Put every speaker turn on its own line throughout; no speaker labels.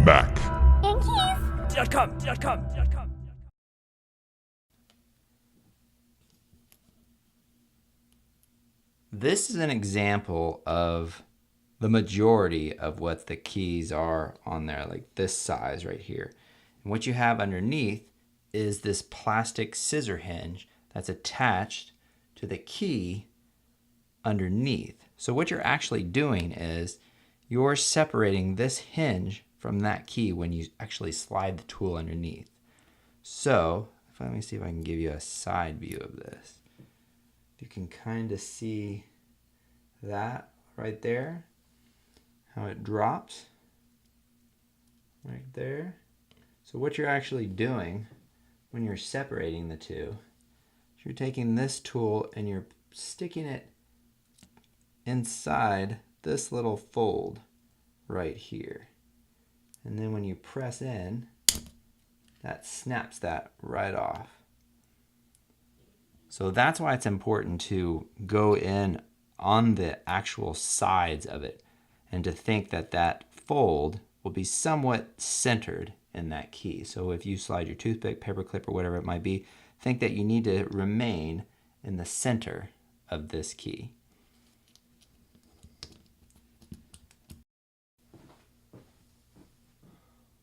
back.
Ghz.com.
This is an example of the majority of what the keys are on there, like this size right here. And what you have underneath is this plastic scissor hinge that's attached to the key underneath. So what you're actually doing is you're separating this hinge from that key when you actually slide the tool underneath. So let me see if I can give you a side view of this. You can kind of see that right there, how it drops right there. So what you're actually doing when you're separating the two, you're taking this tool and you're sticking it inside this little fold right here. And then when you press in, that snaps that right off. So that's why it's important to go in on the actual sides of it and to think that that fold will be somewhat centered in that key. So if you slide your toothpick, paperclip, or whatever it might be, think that you need to remain in the center of this key.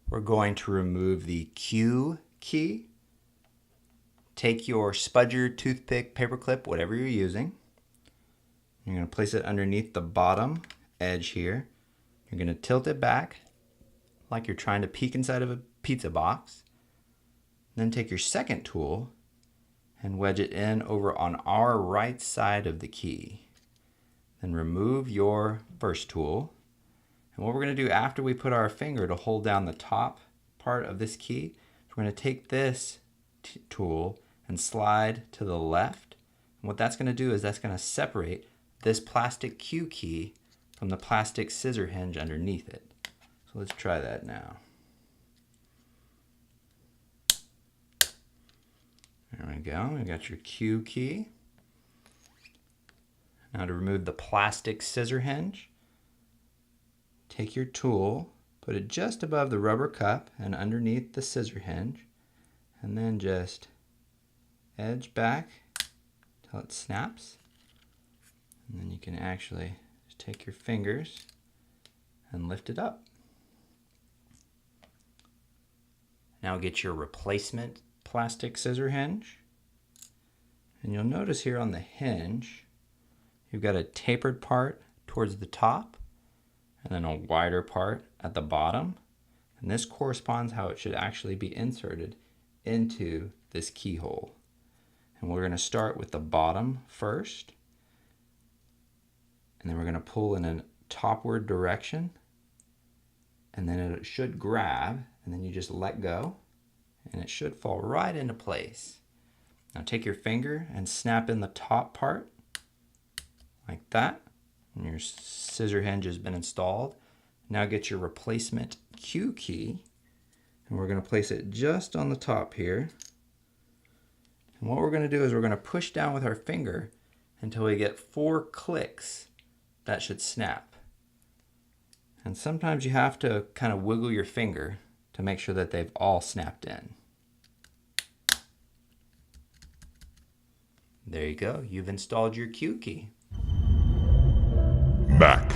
We're going to remove the Q key. Take your spudger, toothpick, paperclip, whatever you're using. You're going to place it underneath the bottom edge here. You're going to tilt it back like you're trying to peek inside of a pizza box. Then take your second tool and wedge it in over on our right side of the key. Then remove your first tool. And what we're going to do after we put our finger to hold down the top part of this key, we're going to take this tool and slide to the left. And what that's going to do is that's going to separate this plastic Q key from the plastic scissor hinge underneath it. So let's try that now. There we go. We got your Q key. Now to remove the plastic scissor hinge, take your tool, put it just above the rubber cup and underneath the scissor hinge, and then just edge back till it snaps. And then you can actually just take your fingers and lift it up. Now get your replacement plastic scissor hinge. And you'll notice here on the hinge, you've got a tapered part towards the top and then a wider part at the bottom. And this corresponds how it should actually be inserted into this keyhole. And we're going to start with the bottom first. And then we're going to pull in a topward direction. And then it should grab, and then you just let go. And it should fall right into place. Now take your finger and snap in the top part, like that. And your scissor hinge has been installed. Now get your replacement Q key, and we're going to place it just on the top here. And what we're going to do is we're going to push down with our finger until we get 4 clicks. That should snap. And sometimes you have to kind of wiggle your finger to make sure that they've all snapped in. There you go. You've installed your Q key.
Back.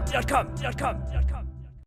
Ghz.com.